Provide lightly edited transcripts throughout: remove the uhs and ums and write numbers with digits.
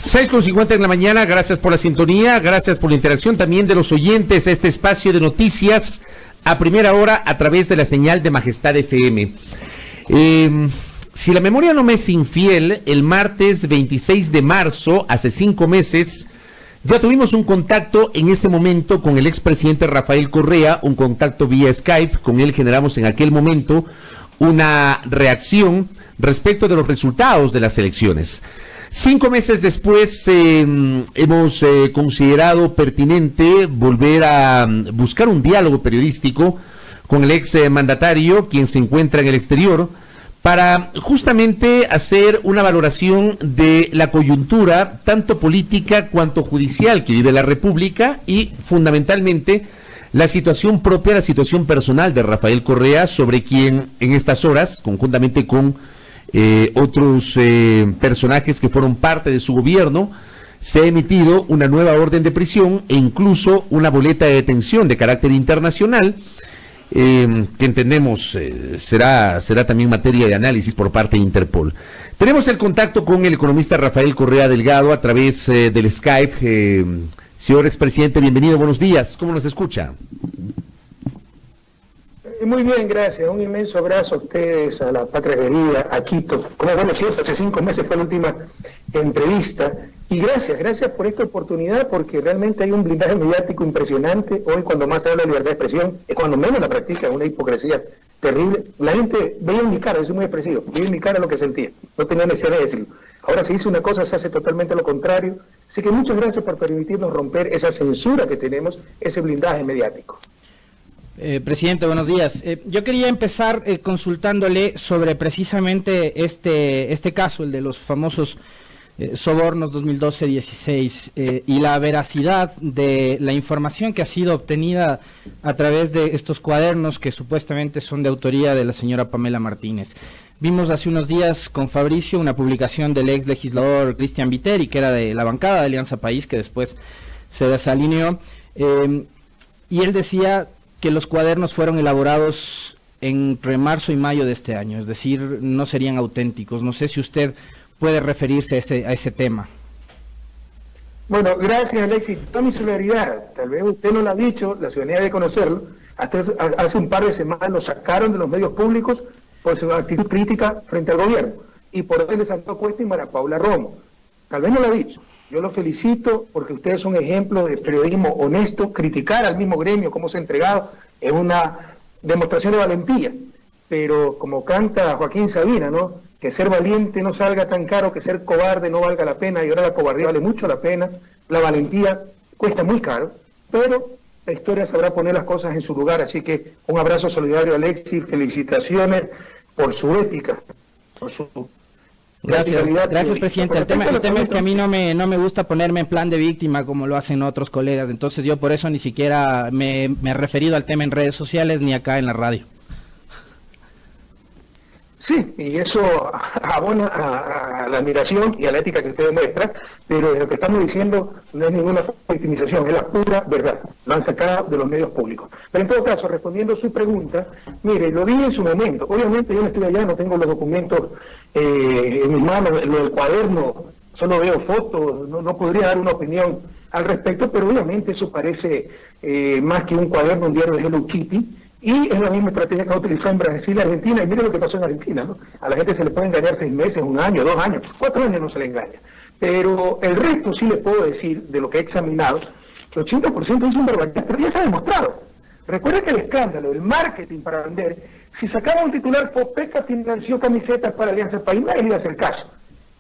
6:50 en la mañana, gracias por la sintonía, gracias por la interacción también de los oyentes a este espacio de noticias a primera hora a través de la señal de Majestad FM. Si la memoria no me es infiel, el martes 26 de marzo, hace 5 meses, ya tuvimos un contacto en ese momento con el expresidente Rafael Correa, un contacto vía Skype. Con él generamos en aquel momento una reacción respecto de los resultados de las elecciones. 5 meses después hemos considerado pertinente volver a buscar un diálogo periodístico con el ex mandatario, quien se encuentra en el exterior, para justamente hacer una valoración de la coyuntura, tanto política cuanto judicial, que vive la República, y fundamentalmente la situación propia, la situación personal de Rafael Correa, sobre quien en estas horas, conjuntamente con otros personajes que fueron parte de su gobierno, se ha emitido una nueva orden de prisión e incluso una boleta de detención de carácter internacional, que entendemos será también materia de análisis por parte de Interpol. Tenemos el contacto con el economista Rafael Correa Delgado a través del Skype. Señor expresidente, bienvenido, buenos días. ¿Cómo nos escucha? Muy bien, gracias. Un inmenso abrazo a ustedes, a la patria querida, a Quito. Como bueno, cierto, hace 5 meses fue la última entrevista. Y gracias por esta oportunidad, porque realmente hay un blindaje mediático impresionante. Hoy, cuando más se habla de libertad de expresión, es cuando menos la practica, una hipocresía terrible. La gente veía en mi cara, yo soy muy expresivo, veía en mi cara lo que sentía. No tenía necesidad de decirlo. Ahora se dice una cosa, se hace totalmente lo contrario. Así que muchas gracias por permitirnos romper esa censura que tenemos, ese blindaje mediático. Presidente, buenos días. Yo quería empezar consultándole sobre precisamente este caso, el de los famosos sobornos 2012-16, y la veracidad de la información que ha sido obtenida a través de estos cuadernos que supuestamente son de autoría de la señora Pamela Martínez. Vimos hace unos días con Fabricio una publicación del ex legislador Cristian Viteri, que era de la bancada de Alianza País, que después se desalineó, y él decía que los cuadernos fueron elaborados entre marzo y mayo de este año, es decir, no serían auténticos. No sé si usted puede referirse a ese tema. Bueno, gracias, Alexis. Toda mi solidaridad, tal vez usted no lo ha dicho, la ciudadanía debe conocerlo. Hasta hace un par de semanas lo sacaron de los medios públicos por su actitud crítica frente al gobierno, y por eso le saltó Cuesta y María Paula Romo. Tal vez no lo ha dicho. Yo los felicito porque ustedes son ejemplos de periodismo honesto. Criticar al mismo gremio, cómo se ha entregado, es una demostración de valentía. Pero como canta Joaquín Sabina, ¿no?, que ser valiente no salga tan caro, que ser cobarde no valga la pena, y ahora la cobardía vale mucho la pena, la valentía cuesta muy caro, pero la historia sabrá poner las cosas en su lugar. Así que un abrazo solidario a Alexis, felicitaciones por su ética, por su... Gracias, presidente. El tema es que a mí no me gusta ponerme en plan de víctima como lo hacen otros colegas, entonces yo por eso ni siquiera me he referido al tema en redes sociales ni acá en la radio. Sí, y eso abona a la admiración y a la ética que usted demuestra, pero lo que estamos diciendo no es ninguna victimización, es la pura verdad. Lo han sacado de los medios públicos. Pero en todo caso, respondiendo a su pregunta, mire, lo vi en su momento. Obviamente yo no estoy allá, no tengo los documentos en mis manos, lo del cuaderno, solo veo fotos, no podría dar una opinión al respecto, pero obviamente eso parece más que un cuaderno, un diario de Hello Kitty. Y es la misma estrategia que ha utilizado en Brasil y Argentina, y mire lo que pasó en Argentina, ¿no? A la gente se le puede engañar 6 meses, 1 año, 2 años, 4 años no se le engaña. Pero el resto sí le puedo decir, de lo que he examinado, que 80% es un barbaridad, pero ya se ha demostrado. Recuerda que el escándalo, el marketing para vender, si sacaba un titular, Fopeca financió camisetas para Alianza País, nadie le iba a hacer caso.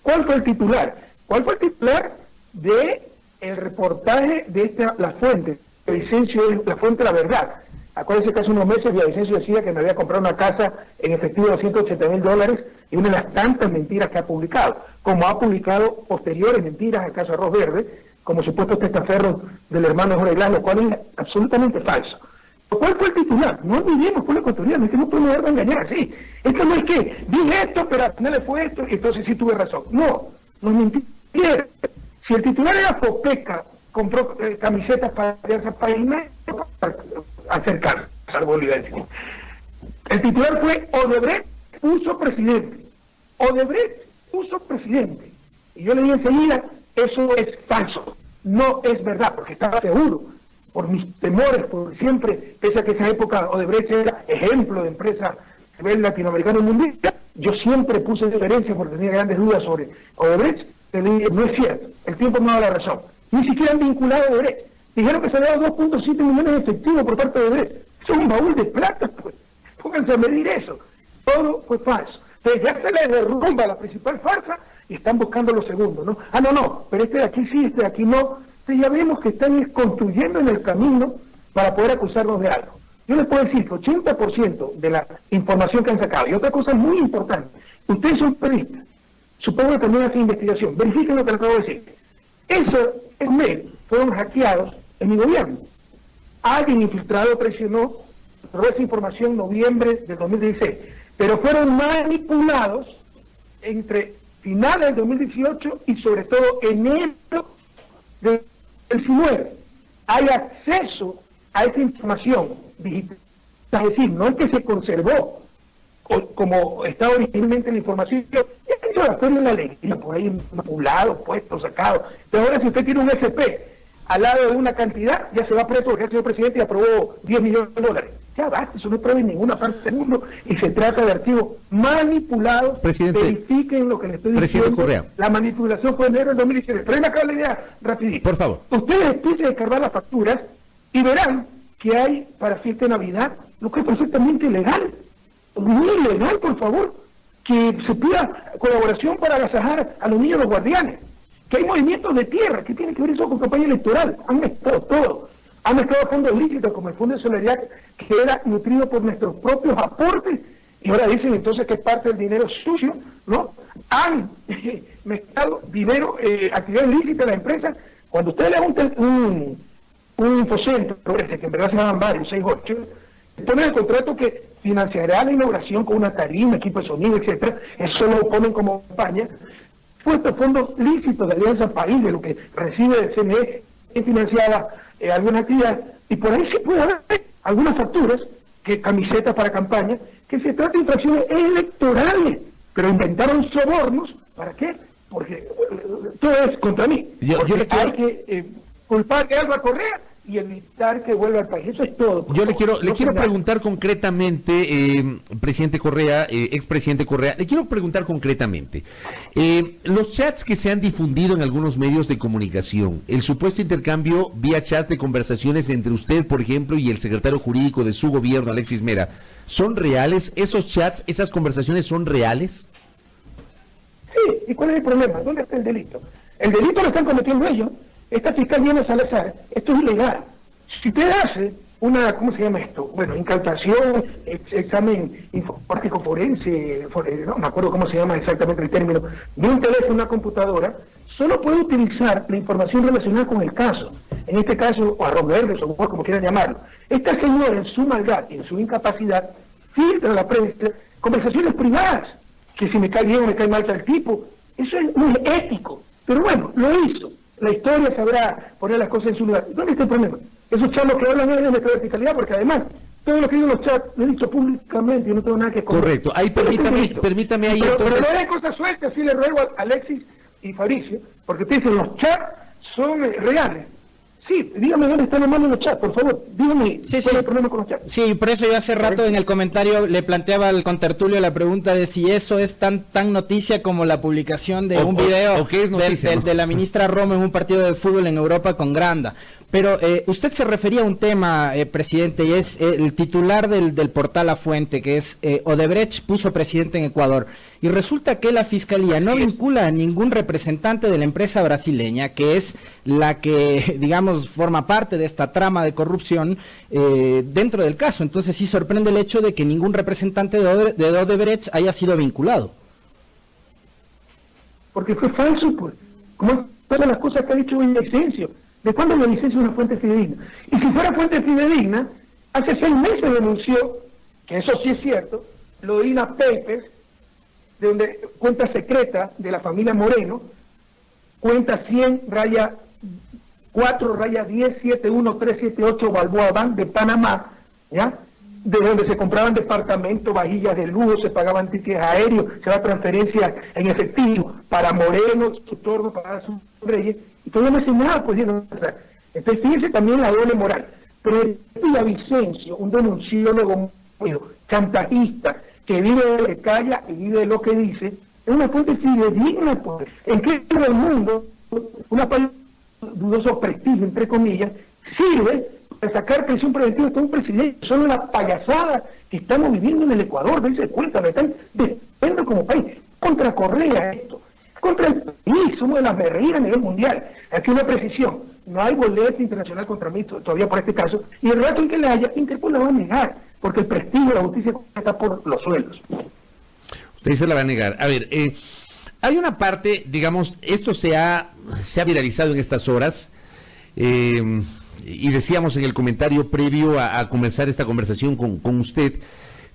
¿Cuál fue el titular? ¿Cuál fue el titular de el reportaje de la fuente? Vicencio es la fuente de la verdad. Acuérdense que hace unos meses Villavicencio decía que me había comprado una casa en efectivo de $280,000, y una de las tantas mentiras que ha publicado, como ha publicado posteriores mentiras al caso Arroz Verde, como supuestos testaferros del hermano Jorge Glass, lo cual es absolutamente falso. ¿Cuál fue el titular? No olvidemos, pueblo ecuatoriano, es que no podemos dejar de engañar así. Esto no es que dije esto, pero al final le fue esto, y entonces sí tuve razón. No, nos mintieron. Si el titular era Fopeca, compró camisetas para Alianza País, acercar, salvo evidencia. El titular fue Odebrecht puso presidente. Odebrecht puso presidente. Y yo le dije enseguida, Eso es falso, no es verdad, porque estaba seguro, por mis temores, por siempre, pese a que esa época Odebrecht era ejemplo de empresa a nivel latinoamericano y mundial, yo siempre puse diferencia porque tenía grandes dudas sobre Odebrecht. Le dije, no es cierto, el tiempo me ha dado la razón. Ni siquiera han vinculado a Odebrecht. Dijeron que se había dado 2.7 millones de efectivos por parte de Odebrecht. Eso es un baúl de plata, pues. Pónganse a medir eso. Todo fue falso. Entonces ya se les derrumba la principal farsa y están buscando lo segundo, ¿no? Ah, no, pero este de aquí sí, este de aquí no. Entonces ya vemos que están construyendo en el camino para poder acusarnos de algo. Yo les puedo decir que 80% de la información que han sacado, y otra cosa muy importante, ustedes son periodistas, supongo que también hacen investigación, verifiquen lo que les acabo de decir. Esos mails fueron hackeados en mi gobierno. Alguien infiltrado presionó, robó esa información en noviembre del 2016, pero fueron manipulados entre finales del 2018 y sobre todo enero del 2019. Hay acceso a esa información digital, es decir, no es que se conservó como está originalmente la información, ya hecho la historia en la ley, por ahí manipulado, puesto, sacado. Pero ahora si usted tiene un SP al lado de una cantidad, ya se va preso porque el señor presidente aprobó 10 millones de dólares. Ya basta, eso no es prueba en ninguna parte del mundo y se trata de archivos manipulados. Presidente, verifiquen lo que le estoy diciendo. Correa. La manipulación fue en enero del 2019. Pero ahí me acaba la idea rapidito. Por favor. Ustedes empiecen a descargar las facturas y verán que hay para fiesta de Navidad, lo que es perfectamente legal. Muy ilegal, por favor, que se pida colaboración para agasajar a los niños los guardianes, que hay movimientos de tierra, que tiene que ver eso con campaña electoral, han mezclado todo, han mezclado fondos lícitos como el Fondo de Solidaridad, que era nutrido por nuestros propios aportes, y ahora dicen entonces que es parte del dinero sucio, ¿no? Han mezclado dinero, actividad ilícita de la empresa. Cuando usted le da un infocentro, que en verdad se llaman varios, 6-8, ponen el contrato que financiará la inauguración con una tarima, equipo de sonido, etcétera, eso lo ponen como campaña, puestos fondos lícitos de Alianza País, de lo que recibe del CNE, financiada alguna actividad, y por ahí sí puede haber algunas facturas, que camisetas para campaña, que se trata de infracciones electorales, pero inventaron sobornos, ¿para qué? Porque todo es contra mí. Hay que culpar a Alba Correa y evitar que vuelva al país. Eso es todo. Yo le quiero preguntar concretamente, presidente Correa, expresidente Correa, le quiero preguntar concretamente, los chats que se han difundido en algunos medios de comunicación, el supuesto intercambio vía chat de conversaciones entre usted, por ejemplo, y el secretario jurídico de su gobierno, Alexis Mera, ¿son reales? ¿Esos chats, esas conversaciones son reales? Sí, ¿y cuál es el problema? ¿Dónde está el delito? El delito lo están cometiendo ellos. Esta fiscal Diana Salazar, esto es ilegal. Si usted hace una, ¿cómo se llama esto? Bueno, incautación, examen informático forense, no me acuerdo cómo se llama exactamente el término, de un teléfono, una computadora, solo puede utilizar la información relacionada con el caso. En este caso, o arroz verde, o como quieran llamarlo. Esta señora, en su maldad y en su incapacidad, filtra a la prensa conversaciones privadas, que si me cae bien o me cae mal tal tipo. Eso es muy ético. Pero bueno, lo hizo. La historia sabrá poner las cosas en su lugar. ¿Dónde está el problema? Esos charlos que hablan es de nuestra verticalidad, porque además, todo lo que digo en los chats, lo he dicho públicamente, yo no tengo nada que esconder. Correcto. Ahí permítame ahí pero, entonces... Pero no hay cosas sueltas, sí le ruego a Alexis y Fabricio, porque ustedes dicen, los chats son reales. Sí, dígame dónde están los manos los chats, por favor. Dígame cuál es el problema con los chats. Sí, por eso yo hace rato en el comentario le planteaba al contertulio la pregunta de si eso es tan noticia como la publicación de un video de la ministra Romo en un partido de fútbol en Europa con Granda. Pero usted se refería a un tema, presidente, y es el titular del portal La Fuente, que es Odebrecht puso presidente en Ecuador. Y resulta que la Fiscalía no vincula a ningún representante de la empresa brasileña, que es la que, digamos, forma parte de esta trama de corrupción dentro del caso. Entonces sí sorprende el hecho de que ningún representante de Odebrecht haya sido vinculado. Porque fue falso, pues. Como todas las cosas que ha dicho Villavicencio. ¿De cuándo Villavicencio es una fuente fidedigna? Y si fuera fuente fidedigna, hace 6 meses denunció, que eso sí es cierto, lo de INA Papers, de donde cuenta secreta de la familia Moreno, cuenta 100-4-10-71378 Balboa Bank de Panamá, ¿ya? de donde se compraban departamentos, vajillas de lujo, se pagaban tickets aéreos, se daban transferencias en efectivo para Moreno, su torno, para sus reyes, y todavía no hace nada, pues, entonces fíjense también la doble moral. Pero Villavicencio, un denunciólogo chantajista, que vive de lo que calla y vive de lo que dice, es una fuente fidedigna, pues. ¿En qué del mundo una país dudoso prestigio, entre comillas, sirve para sacar prisión preventiva de un presidente? Son una payasada que estamos viviendo en el Ecuador, dense cuenta, me están defendiendo como país, contra Correa esto, contra el país, somos de las berreíras a nivel mundial. Aquí una precisión, no hay boleta internacional contra mí todavía por este caso, y el rato en que la haya, Interpol la va a negar, porque el prestigio de la justicia está por los suelos. Usted se la va a negar. A ver, hay una parte, digamos, esto se ha viralizado en estas horas, y decíamos en el comentario previo a comenzar esta conversación con usted,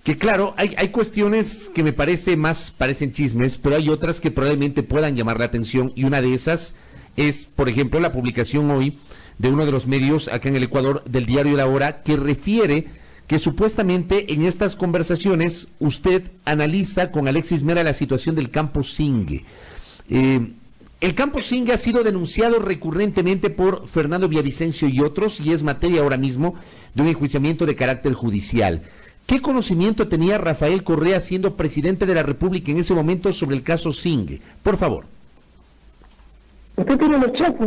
que claro, hay cuestiones que me parecen chismes, pero hay otras que probablemente puedan llamar la atención, y una de esas es, por ejemplo, la publicación hoy de uno de los medios acá en el Ecuador, del diario La Hora, que refiere que supuestamente en estas conversaciones usted analiza con Alexis Mera la situación del campo Zingue. El campo Zingue ha sido denunciado recurrentemente por Fernando Villavicencio y otros, y es materia ahora mismo de un enjuiciamiento de carácter judicial. ¿Qué conocimiento tenía Rafael Correa, siendo presidente de la República en ese momento, sobre el caso Zingue? Por favor. Usted tiene los chats,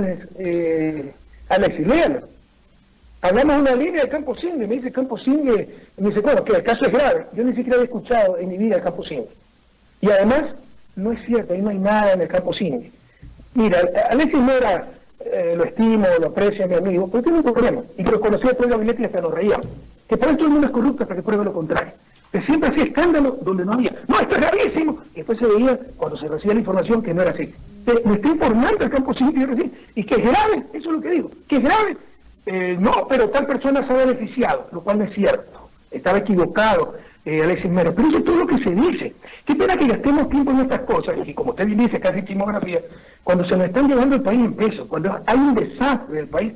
Alexis, léalo. Hablamos una línea del campo Zingue, me dice campo Zingue, me dice, bueno, que el caso es grave. Yo ni siquiera había escuchado en mi vida el campo Zingue. Y además, no es cierto, ahí no hay nada en el campo Zingue. Mira, Alexis Mera, lo estimo, lo aprecio, mi amigo, pero tiene un problema, y que lo conocía después del gabinete y hasta nos reíamos, que por eso todo el mundo es corrupto hasta que pruebe lo contrario. Que siempre hacía escándalo donde no había. No, esto es gravísimo. Y después se veía, cuando se recibía la información, que no era así. Me está informando el campo Zingue, y que es grave, eso es lo que digo, que es grave. No, pero tal persona se ha beneficiado, lo cual no es cierto. Estaba equivocado Alexis Mera, pero eso es todo lo que se dice. Qué pena que gastemos tiempo en estas cosas, y como usted dice, casi chismografía, cuando se nos están llevando el país en peso, cuando hay un desastre del país,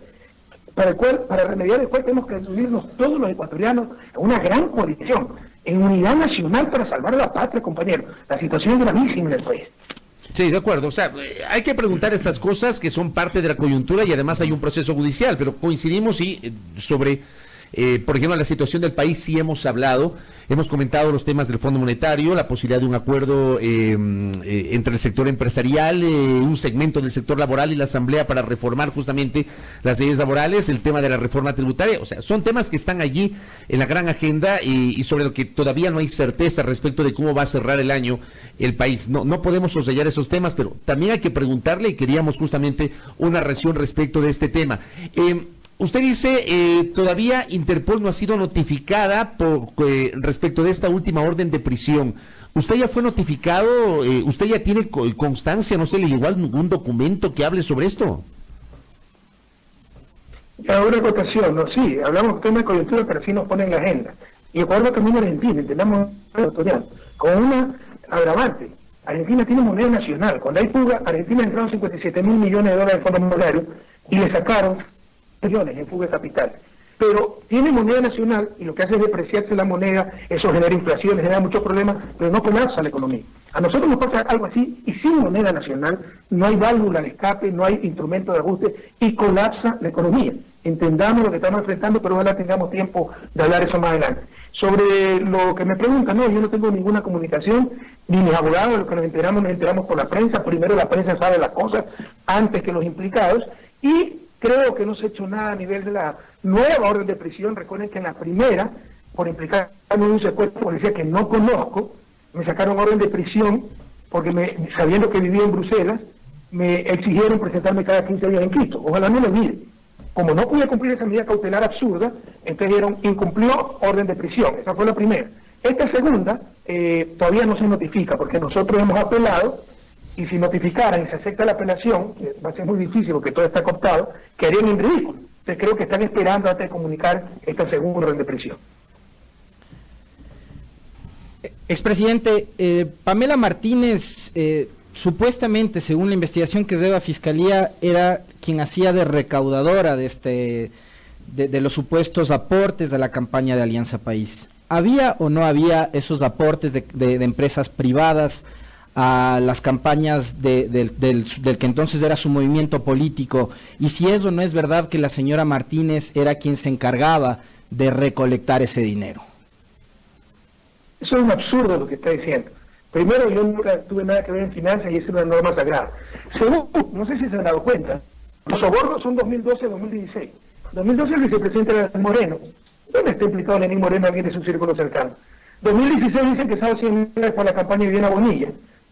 para remediar el cual tenemos que unirnos todos los ecuatorianos a una gran coalición, en unidad nacional para salvar a la patria, compañero. La situación es gravísima en el país. Sí, de acuerdo. O sea, hay que preguntar estas cosas que son parte de la coyuntura, y además hay un proceso judicial, pero coincidimos sobre, por ejemplo, la situación del país sí hemos hablado, hemos comentado los temas del Fondo Monetario, la posibilidad de un acuerdo entre el sector empresarial, un segmento del sector laboral y la Asamblea para reformar justamente las leyes laborales, el tema de la reforma tributaria. O sea, son temas que están allí en la gran agenda, y sobre lo que todavía no hay certeza respecto de cómo va a cerrar el año el país. No podemos soslayar esos temas, pero también hay que preguntarle, y queríamos justamente una reacción respecto de este tema. Usted dice, todavía Interpol no ha sido notificada respecto de esta última orden de prisión. ¿Usted ya fue notificado? ¿Usted ya tiene constancia? ¿No se le llegó algún documento que hable sobre esto? Una acotación, no, sí, hablamos de tema de coyuntura, pero sí nos pone en la agenda. Y Ecuador también Argentina, entendamos, con una agravante. Argentina tiene moneda nacional. Cuando hay fuga, Argentina entraron 57.000 millones de dólares de fondos monetarios y le sacaron millones en fuga de capital. Pero tiene moneda nacional, y lo que hace es depreciarse la moneda, eso genera inflación, genera muchos problemas, pero no colapsa la economía. A nosotros nos pasa algo así, y sin moneda nacional no hay válvula de escape, no hay instrumento de ajuste, y colapsa la economía. Entendamos lo que estamos enfrentando, pero ojalá tengamos tiempo de hablar eso más adelante. Sobre lo que me preguntan, no, yo no tengo ninguna comunicación, ni mis abogados, lo que nos enteramos por la prensa. Primero la prensa sabe las cosas antes que los implicados, y creo que no se ha hecho nada a nivel de la nueva orden de prisión. Recuerden que en la primera, por implicarme en un secuestro policía que no conozco, me sacaron orden de prisión porque sabiendo que vivía en Bruselas, me exigieron presentarme cada 15 días en Quito. Ojalá no lo olvide. Como no pude cumplir esa medida cautelar absurda, entonces dijeron, incumplió orden de prisión. Esa fue la primera. Esta segunda todavía no se notifica, porque nosotros hemos apelado, y si notificaran y se acepta la apelación, va a ser muy difícil porque todo está cooptado, quedarían en ridículo. Entonces creo que están esperando antes de comunicar esta segunda orden de prisión. Expresidente, Pamela Martínez, supuestamente, según la investigación que lleva Fiscalía, era quien hacía de recaudadora de los supuestos aportes de la campaña de Alianza País. ¿había o no había esos aportes de empresas privadas a las campañas del que entonces era su movimiento político? Y si eso no es verdad, que la señora Martínez era quien se encargaba de recolectar ese dinero. Eso es un absurdo lo que está diciendo. Primero, yo nunca tuve nada que ver en finanzas y es una norma sagrada. Segundo, no sé si se han dado cuenta, los sobornos son 2012-2016. 2012 el vicepresidente era Moreno. ¿Dónde está implicado Lenín Moreno, alguien de su círculo cercano? 2016 dicen que estaba 100 millones para la campaña de Viviana Bonilla.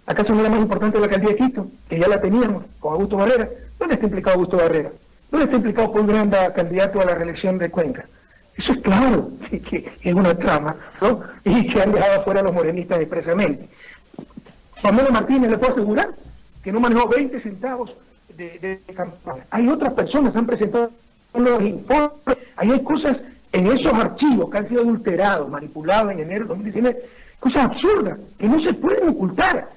¿Acaso no era más importante la alcaldía de Quito, que ya la teníamos con Augusto Barrera? ¿Dónde está implicado Augusto Barrera? ¿Dónde está implicado Paul Granda, candidato a la reelección de Cuenca? Eso es claro que es una trama, ¿no? Y que han dejado afuera a los morenistas expresamente. Pamela Martínez, le puedo asegurar que no manejó 20 centavos de campaña. Hay otras personas que han presentado los informes, ahí hay cosas en esos archivos que han sido adulterados, manipulados en enero de 2019, cosas absurdas que no se pueden ocultar.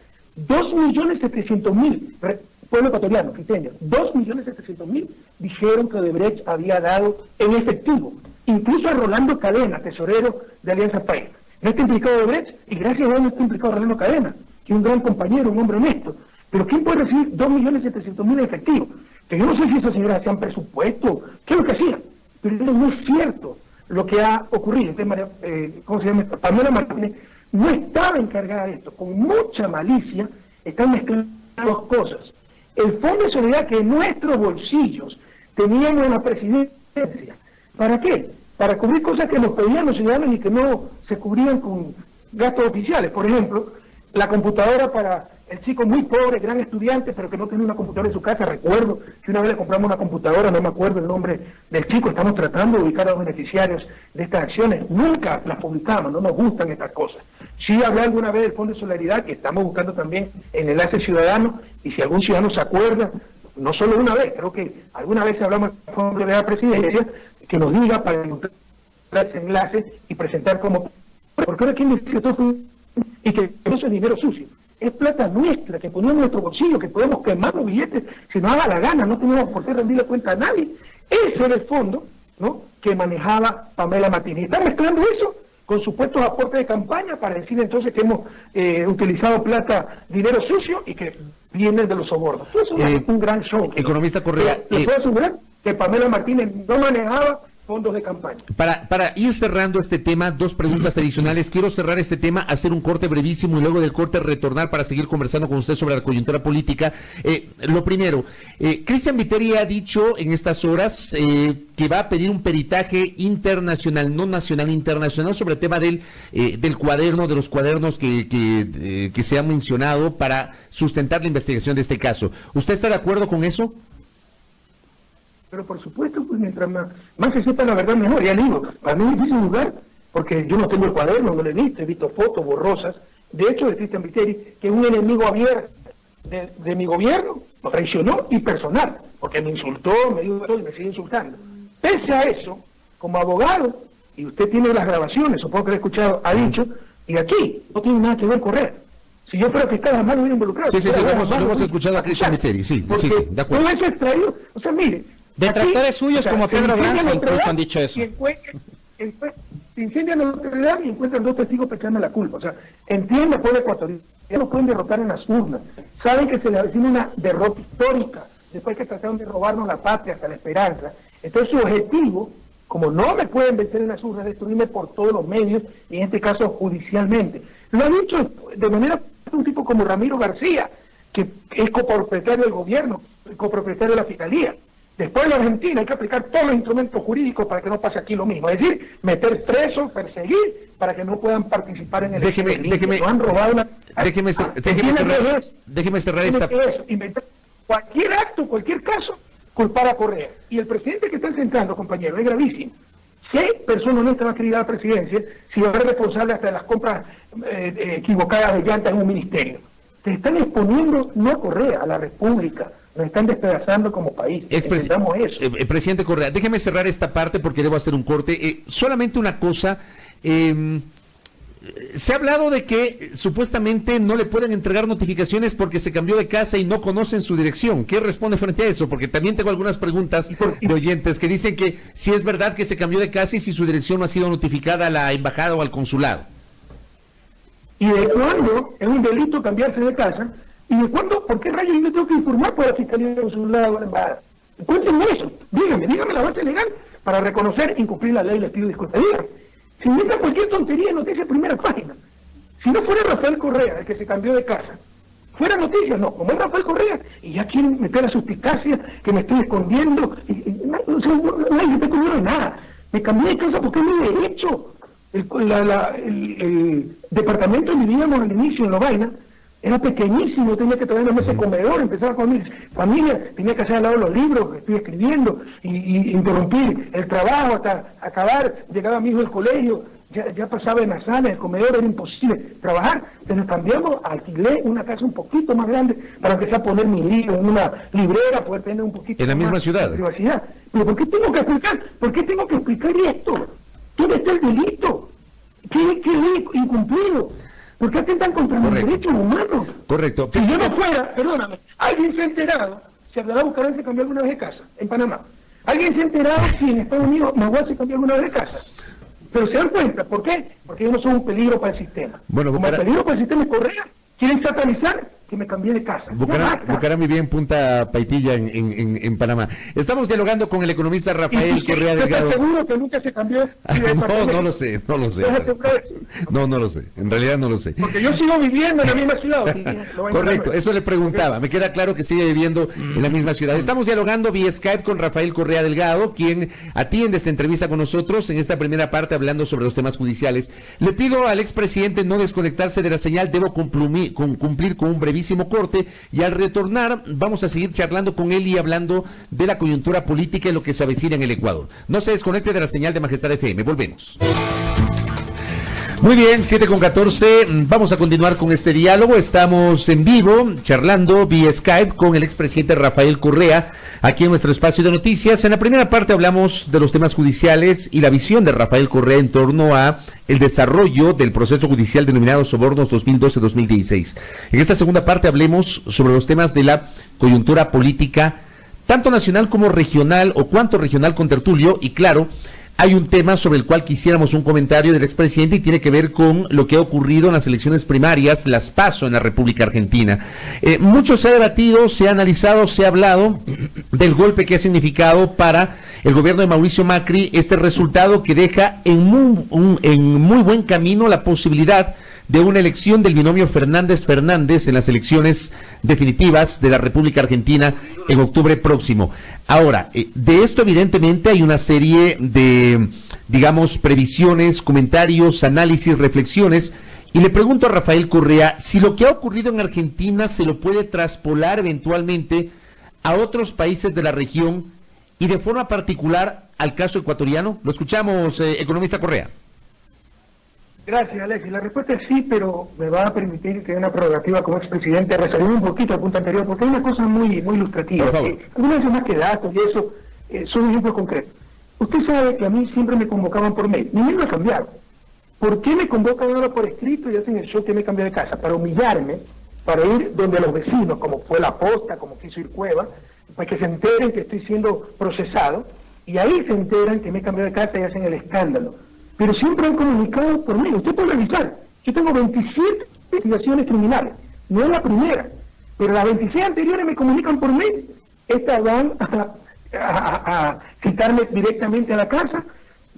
2.700.000, pueblo ecuatoriano, quiteño, 2.700.000 dijeron que Odebrecht había dado en efectivo, incluso a Rolando Cadena, tesorero de Alianza País. No está implicado Odebrecht y gracias a él no está implicado Rolando Cadena, que es un gran compañero, un hombre honesto. Pero ¿quién puede recibir 2.700.000 en efectivo? Que yo no sé si esas señoras hacían presupuesto, qué es lo que hacían, pero no es cierto lo que ha ocurrido. ¿Cómo se llama? Pamela Martínez no estaba encargada de esto, con mucha malicia están mezclando dos cosas. El Fondo de Solidaridad que en nuestros bolsillos teníamos en la presidencia, ¿para qué? Para cubrir cosas que nos pedían los ciudadanos y que no se cubrían con gastos oficiales. Por ejemplo, la computadora para el chico muy pobre, gran estudiante, pero que no tenía una computadora en su casa. Recuerdo que una vez le compramos una computadora, no me acuerdo el nombre del chico. Estamos tratando de ubicar a los beneficiarios de estas acciones. Nunca las publicamos, no nos gustan estas cosas. Sí hablé alguna vez del Fondo de Solidaridad, que estamos buscando también en Enlace Ciudadano, y si algún ciudadano se acuerda, no solo una vez, creo que alguna vez hablamos del Fondo de la Presidencia, que nos diga para encontrar ese enlace y presentar como... Porque ahora quien dice todo y que eso es dinero sucio. Es plata nuestra, que ponemos en nuestro bolsillo, que podemos quemar los billetes si nos haga la gana, no tenemos por qué rendirle cuenta a nadie. Ese era el fondo, ¿no?, que manejaba Pamela Martínez. Están mezclando eso con supuestos aportes de campaña para decir entonces que hemos utilizado plata, dinero sucio y que viene de los sobornos. Eso es un gran show. Economista Correa. Le puedo asegurar que Pamela Martínez no manejaba fondos de campaña. Para ir cerrando este tema, dos preguntas adicionales. Quiero cerrar este tema, hacer un corte brevísimo y luego del corte retornar para seguir conversando con usted sobre la coyuntura política. Lo primero, Cristian Viteri ha dicho en estas horas que va a pedir un peritaje internacional, no nacional, internacional, sobre el tema del cuaderno, de los cuadernos que se han mencionado para sustentar la investigación de este caso. ¿Usted está de acuerdo con eso? Pero por supuesto, pues mientras más se sepa la verdad, mejor. Ya digo, para mí es difícil jugar, porque yo no tengo el cuaderno, no lo he visto fotos borrosas. De hecho, de Cristian Viteri, que es un enemigo abierto de mi gobierno, lo traicionó y personal, porque me insultó, me dijo todo y me sigue insultando. Pese a eso, como abogado, y usted tiene las grabaciones, supongo que lo he escuchado, ha dicho, y aquí no tiene nada que ver Correa. Si yo fuera fiscal, además lo hubiera involucrado. Sí, lo hemos escuchado a Cristian Viteri, sí, de acuerdo. Todo eso extraído, o sea, mire, detractores suyos, o sea, como Pedro Granja incluso han dicho eso. Se incendian Notre Dame y encuentran dos testigos para echarme la culpa. O sea, entiende el pueblo ecuatoriano, no pueden derrotar en las urnas. Saben que se le avecina una derrota histórica, después que trataron de robarnos la patria hasta la esperanza. Entonces su objetivo, como no me pueden vencer en las urnas, es destruirme por todos los medios, y en este caso judicialmente. Lo ha dicho de manera un tipo como Ramiro García, que es copropietario del gobierno, copropietario de la Fiscalía. Después en la Argentina hay que aplicar todos los instrumentos jurídicos para que no pase aquí lo mismo. Es decir, meter presos, perseguir, para que no puedan participar en el Déjeme cerrar esta... Inventar cualquier acto, cualquier caso, culpar a Correa. Y el presidente que están sentando, compañero, es gravísimo. ¿Qué persona honesta va a querer ir a la presidencia si va a ser responsable hasta de las compras equivocadas de llantas en un ministerio? Se están exponiendo no a Correa, a la República. Nos están despedazando como país. Entendamos eso. Presidente Correa, déjeme cerrar esta parte porque debo hacer un corte. Solamente una cosa. se ha hablado de que supuestamente no le pueden entregar notificaciones porque se cambió de casa y no conocen su dirección. ¿Qué responde frente a eso? Porque también tengo algunas preguntas de oyentes que dicen que si es verdad que se cambió de casa y si su dirección no ha sido notificada a la embajada o al consulado. ¿Y de cuándo es un delito cambiarse de casa? ¿Y de cuándo? ¿Por qué rayos yo tengo que informar por la fiscalía del consulado o la embajada? Cuéntenme eso. Díganme la base legal para reconocer, incumplir la ley. Les pido disculpas. Díganme. Si inventan cualquier tontería, noticia primera página. Si no fuera Rafael Correa el que se cambió de casa, fuera noticia, no, como es Rafael Correa, y ya quieren meter la suspicacia que me estoy escondiendo, nadie está escondiendo nada. Me cambié de casa porque es mi derecho. El departamento donde vivíamos al inicio en Lovaina era pequeñísimo, tenía que traer una mesa de comedor, empezaba con mi familia, tenía que hacer al lado los libros que estoy escribiendo y interrumpir el trabajo hasta acabar, llegaba mi hijo del colegio, ya pasaba en la sala, el comedor era imposible trabajar, entonces cambiamos, alquilé una casa un poquito más grande para empezar a poner mis libros en una librera, poder tener un poquito en la misma ciudad. De privacidad. Pero ¿por qué tengo que explicar? ¿Por qué tengo que explicar esto? ¿Dónde está el delito? ¿Qué ley incumplido? ¿Por qué atentan contra los derechos humanos? Correcto. Si yo no fuera, perdóname, alguien se ha enterado, si Abdalá Bucaram se cambió alguna vez de casa, en Panamá. Alguien se ha enterado si en Estados Unidos Nahuatl se cambió alguna vez de casa. Pero se dan cuenta, ¿por qué? Porque yo no soy un peligro para el sistema. Bueno, como el peligro para el sistema es Correa, quieren satanizar que me cambié de casa. Bucaram vivía en Punta Paitilla, en Panamá. Estamos dialogando con el economista Rafael Correa Delgado. ¿Estás seguro que nunca se cambió? No lo sé. No lo sé. En realidad no lo sé. Porque yo sigo viviendo en la misma ciudad. Correcto, eso le preguntaba. Me queda claro que sigue viviendo en la misma ciudad. Estamos dialogando vía Skype con Rafael Correa Delgado, quien atiende esta entrevista con nosotros en esta primera parte hablando sobre los temas judiciales. Le pido al expresidente no desconectarse de la señal. Debo cumplir con un brevísimo corte y al retornar vamos a seguir charlando con él y hablando de la coyuntura política y lo que se avecina en el Ecuador. No se desconecte de la señal de Majestad FM. Volvemos. Muy bien, 7:14, vamos a continuar con este diálogo. Estamos en vivo, charlando vía Skype con el expresidente Rafael Correa, aquí en nuestro espacio de noticias. En la primera parte hablamos de los temas judiciales y la visión de Rafael Correa en torno a el desarrollo del proceso judicial denominado Sobornos 2012-2016. En esta segunda parte hablemos sobre los temas de la coyuntura política, tanto nacional como regional, o cuanto regional con tertulio, y claro, hay un tema sobre el cual quisiéramos un comentario del expresidente y tiene que ver con lo que ha ocurrido en las elecciones primarias, las PASO en la República Argentina. Mucho se ha debatido, se ha analizado, se ha hablado del golpe que ha significado para el gobierno de Mauricio Macri este resultado que deja en muy buen camino la posibilidad de una elección del binomio Fernández-Fernández en las elecciones definitivas de la República Argentina en octubre próximo. Ahora, de esto evidentemente hay una serie de, digamos, previsiones, comentarios, análisis, reflexiones, y le pregunto a Rafael Correa si lo que ha ocurrido en Argentina se lo puede traspolar eventualmente a otros países de la región y de forma particular al caso ecuatoriano. Lo escuchamos, economista Correa. Gracias, Alexis. La respuesta es sí, pero me va a permitir que haya una prerrogativa como expresidente resolver un poquito al punto anterior, porque hay una cosa muy ilustrativa. Algunas veces más que datos y eso son ejemplos concretos. Usted sabe que a mí siempre me convocaban por mail. Mi mail no ha cambiado. ¿Por qué me convocan ahora por escrito y hacen el show que me cambié de casa? Para humillarme, para ir donde los vecinos, como fue la Posta, como quiso ir Cueva, para que se enteren que estoy siendo procesado, y ahí se enteran que me cambié de casa y hacen el escándalo. Pero siempre han comunicado por mí. Usted puede revisar. Yo tengo 27 investigaciones criminales. No es la primera. Pero las 26 anteriores me comunican por mail. Estas van a citarme directamente a la casa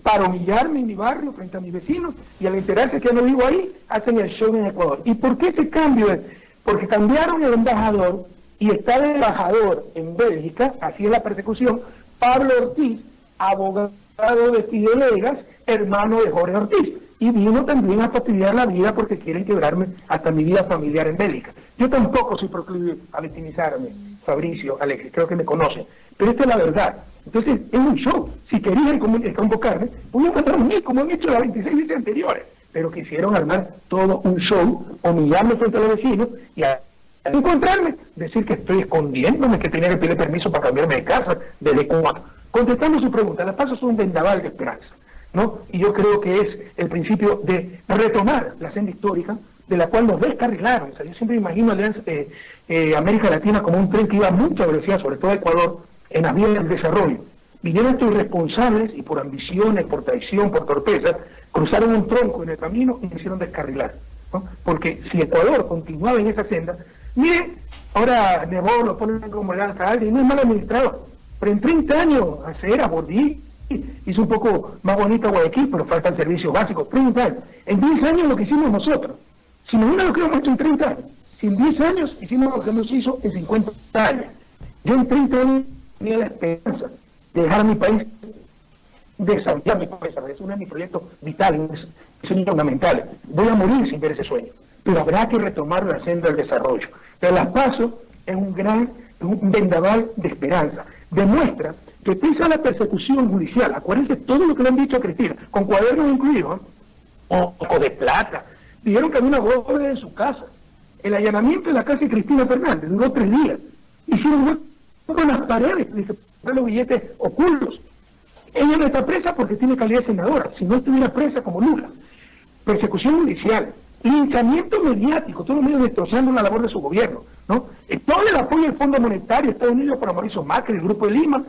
para humillarme en mi barrio frente a mis vecinos. Y al enterarse que no vivo ahí, hacen el show en Ecuador. ¿Y por qué ese cambio es? Porque cambiaron el embajador y está de embajador en Bélgica, así es la persecución, Pablo Ortiz, abogado de Fidel Vegas, hermano de Jorge Ortiz, y vino también a fastidiar la vida porque quieren quebrarme hasta mi vida familiar en Bélgica. Yo tampoco soy proclive a victimizarme, Fabricio, Alexis, creo que me conocen, pero esta es la verdad. Entonces, es un show. Si querían convocarme, podían mandar un mail, como han hecho las 26 veces anteriores, pero quisieron armar todo un show, humillarme frente a los vecinos y a encontrarme, decir que estoy escondiéndome, que tenía que pedir permiso para cambiarme de casa desde Cuba. Contestando su pregunta, las PASO son un vendaval de esperanza. ¿no? Y yo creo que es el principio de retomar la senda histórica, de la cual nos descarrilaron. O sea, yo siempre imagino América Latina como un tren que iba a mucha velocidad, sobre todo Ecuador, en las vías del desarrollo. Vinieron estos irresponsables y por ambiciones, por traición, por torpeza, cruzaron un tronco en el camino y me hicieron descarrilar, ¿no? Porque si Ecuador continuaba en esa senda, mire, ahora Nebot lo ponen como el alcalde y no es mal administrado, pero en 30 años hacer Bordí hizo un poco más bonita Guayaquil, pero faltan servicios básicos, 30 años. En 10 años lo que hicimos nosotros, si no lo que hemos hecho en 30 años, si en 10 años hicimos lo que nos hizo en 50 años. Yo en 30 años tenía la esperanza de dejar a mi país desarrollar mi país. Es uno de mis proyectos vitales, sueños fundamentales. Voy a morir sin ver ese sueño, pero habrá que retomar la senda del desarrollo. Pero las PASO es un vendaval de esperanza. Demuestra que pese a la persecución judicial, acuérdense todo lo que le han dicho a Cristina, con cuadernos incluidos, o de plata, dijeron que había una boda en su casa. El allanamiento de la casa de Cristina Fernández duró 3 días. Hicieron con las paredes, los billetes ocultos. Ella no está presa porque tiene calidad de senadora, si no estuviera presa como Lula. Persecución judicial, linchamiento mediático, todos los medios destrozando la labor de su gobierno, ¿no? Todo el apoyo del Fondo Monetario, Estados Unidos para Mauricio Macri, el Grupo de Lima,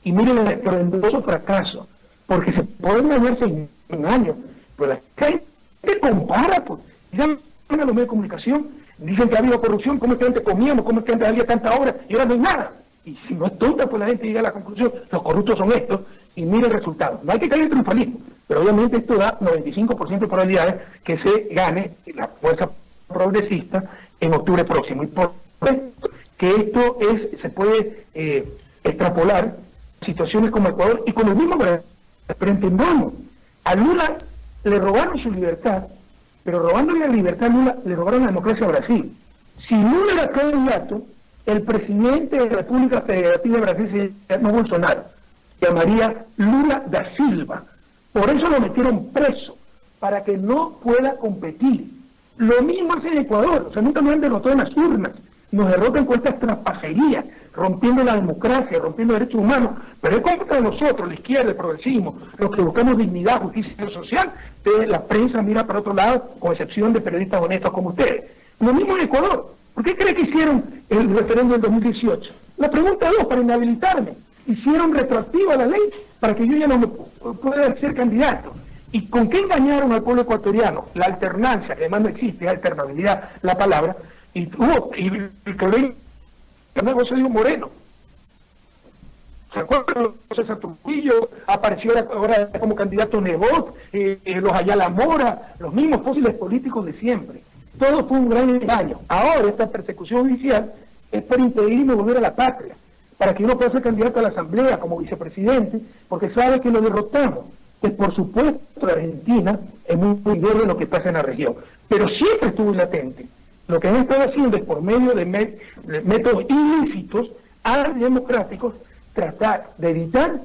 y miren el estruendoso fracaso, porque se pueden ganarse en años, pero la gente compara, pues, llaman a los medios de comunicación, dicen que ha habido corrupción, cómo es que antes comíamos, cómo es que antes había tanta obra, y ahora no hay nada. Y si no es tonta, pues la gente llega a la conclusión, los corruptos son estos, y mire el resultado. No hay que caer en triunfalismo, pero obviamente esto da 95% de probabilidades que se gane la fuerza progresista en octubre próximo. Y por eso que esto se puede extrapolar situaciones como Ecuador y como el mismo Brasil. Pero entendamos, a Lula le robaron su libertad, pero robándole la libertad a Lula, le robaron la democracia a Brasil. Si Lula era candidato, el presidente de la República Federativa de Brasil se llama Bolsonaro, llamaría Lula da Silva. Por eso lo metieron preso, para que no pueda competir. Lo mismo hace en Ecuador, o sea, nunca nos han derrotado en las urnas, nos derrotan con estas traspacerías, rompiendo la democracia, rompiendo derechos humanos, pero es contra nosotros, la izquierda, el progresismo, los que buscamos dignidad, justicia social, la prensa mira para otro lado, con excepción de periodistas honestos como ustedes. Lo mismo en Ecuador. ¿Por qué cree que hicieron el referéndum del 2018? La pregunta 2, para inhabilitarme. Hicieron retroactiva la ley para que yo ya no pueda ser candidato. ¿Y con qué engañaron al pueblo ecuatoriano? La alternancia, que además no existe, alternabilidad, la palabra, y que ven el José Diego Moreno. ¿Se acuerdan? César Trujillo, apareció ahora como candidato Nebot, los Ayala Mora, los mismos fósiles políticos de siempre. Todo fue un gran engaño. Ahora esta persecución judicial es por impedirme volver a la patria, para que uno pueda ser candidato a la Asamblea como vicepresidente, porque sabe que lo derrotamos. Que por supuesto la Argentina es muy líder de lo que pasa en la región, pero siempre estuvo latente. Lo que han estado haciendo es por medio de métodos ilícitos, antidemocráticos, tratar de evitar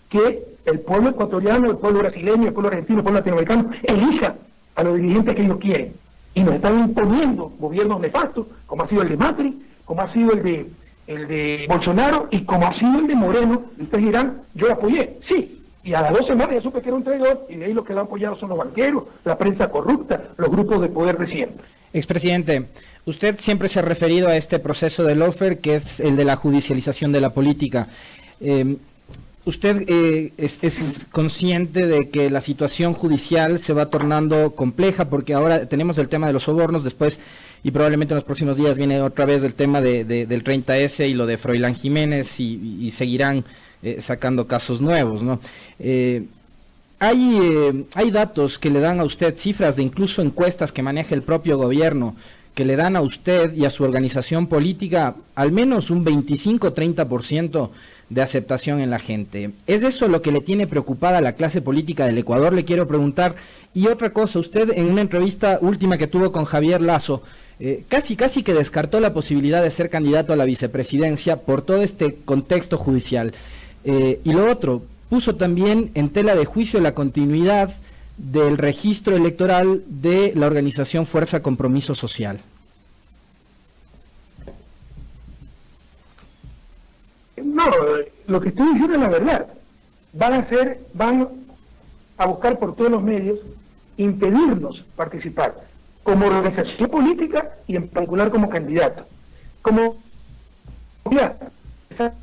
que el pueblo ecuatoriano, el pueblo brasileño, el pueblo argentino, el pueblo latinoamericano elija a los dirigentes que ellos quieren. Y nos están imponiendo gobiernos nefastos, como ha sido el de Macri, como ha sido el de Bolsonaro y como ha sido el de Moreno. Y ustedes dirán, yo lo apoyé, sí. Y a las 2 semanas ya supe que era un traidor, y de ahí lo que lo han apoyado son los banqueros, la prensa corrupta, los grupos de poder de siempre. Expresidente, usted siempre se ha referido a este proceso de lawfare, que es el de la judicialización de la política. ¿Usted es consciente de que la situación judicial se va tornando compleja? Porque ahora tenemos el tema de los sobornos, después y probablemente en los próximos días viene otra vez el tema del 30S y lo de Froilán Jiménez y seguirán sacando casos nuevos, ¿no? Hay datos que le dan a usted, cifras de incluso encuestas que maneja el propio gobierno, que le dan a usted y a su organización política al menos un 25-30% de aceptación en la gente. ¿Es eso lo que le tiene preocupada a la clase política del Ecuador? Le quiero preguntar. Y otra cosa, usted en una entrevista última que tuvo con Javier Lasso, casi que descartó la posibilidad de ser candidato a la vicepresidencia por todo este contexto judicial. Y lo otro, puso también en tela de juicio la continuidad del registro electoral de la organización Fuerza Compromiso Social. No, lo que estoy diciendo es la verdad. a buscar por todos los medios impedirnos participar como organización política y en particular como candidato. Como ya,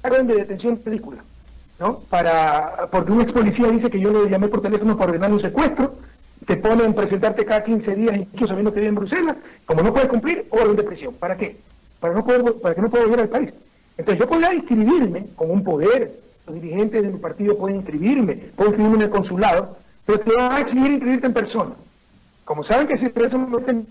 orden de detención película, ¿no? Porque un ex policía dice que yo le llamé por teléfono para ordenar un secuestro, te ponen presentarte cada 15 días, incluso sabiendo que vive en Bruselas, como no puedes cumplir, orden de prisión. ¿Para qué? Para que no pueda volver al país. Entonces yo podría inscribirme con un poder, los dirigentes de mi partido pueden inscribirme, puedo inscribirme en el consulado, pero te van a exigir inscribirte en persona. Como saben que si eso no estén,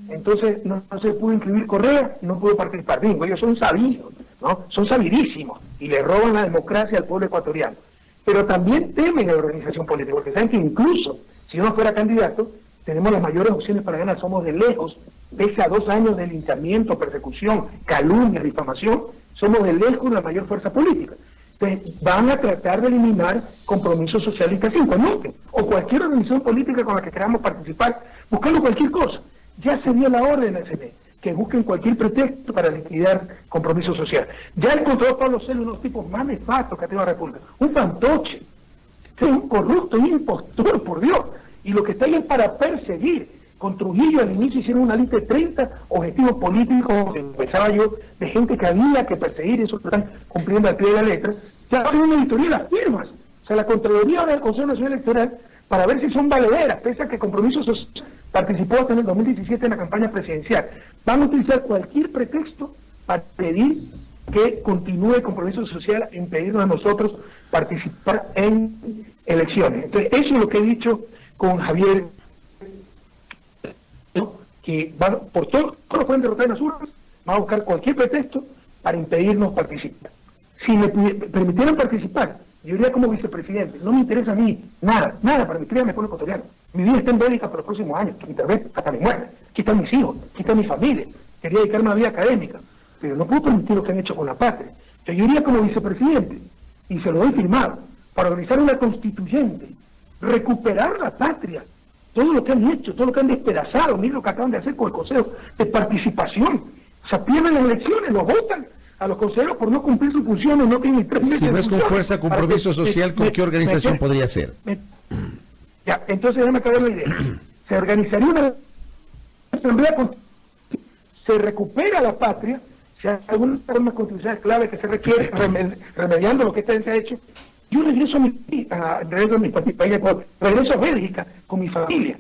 entonces no se pudo inscribir Correa, no pudo participar. Digo, ellos son sabidos, ¿no? Son sabidísimos y le roban la democracia al pueblo ecuatoriano. Pero también temen a la organización política, porque saben que incluso si uno fuera candidato, tenemos las mayores opciones para ganar, somos de lejos, pese a 2 años de linchamiento, persecución, calumnia, difamación, somos de lejos la mayor fuerza política. Entonces, van a tratar de eliminar compromisos socialistas 5, ¿no? O cualquier organización política con la que queramos participar, buscando cualquier cosa. Ya se dio la orden al CNE, que busquen cualquier pretexto para liquidar compromiso social. Ya encontró Pablo Celo unos tipos más nefastos que ha tenido la República, un fantoche, un corrupto, un impostor, por Dios, y lo que está ahí es para perseguir. Con Trujillo al inicio hicieron una lista de 30 objetivos políticos, pensaba yo, de gente que había que perseguir, eso lo están cumpliendo al pie de la letra. Ya hacen una auditoría de las firmas, o sea, la Contraloría del Consejo Nacional Electoral, para ver si son valederas, pese a que Compromiso Social participó hasta en el 2017 en la campaña presidencial. Van a utilizar cualquier pretexto para pedir que continúe el Compromiso Social e impedirnos a nosotros participar en elecciones. Entonces, eso es lo que he dicho con Javier, ¿no? Que van por todos los pueden derrotar en las urnas, van a buscar cualquier pretexto para impedirnos participar. Si me permitieran participar, yo iría como vicepresidente. No me interesa a mí nada para mi crianza, mi pueblo ecuatoriano. Mi vida está en bélica para los próximos años, y tal vez hasta mi muerte. Aquí están mis hijos, aquí está mi familia. Quería dedicarme a la vida académica, pero no puedo permitir lo que han hecho con la patria. Entonces yo iría como vicepresidente, y se lo doy firmado, para organizar una constituyente, recuperar la patria, todo lo que han hecho, todo lo que han despedazado, miren lo que acaban de hacer con el Consejo de Participación. O sea, pierden las elecciones, los votan a los consejeros por no cumplir sus funciones, no tienen 3 meses. Si no es con fuerza, compromiso social, ¿con qué organización podría ser? Ya, entonces déjame acabar la idea. Se organizaría una asamblea, se recupera la patria, si hay alguna forma constitucional clave que se requiere, remediando lo que se ha hecho. Yo regreso a mi país, regreso a Bélgica con mi familia.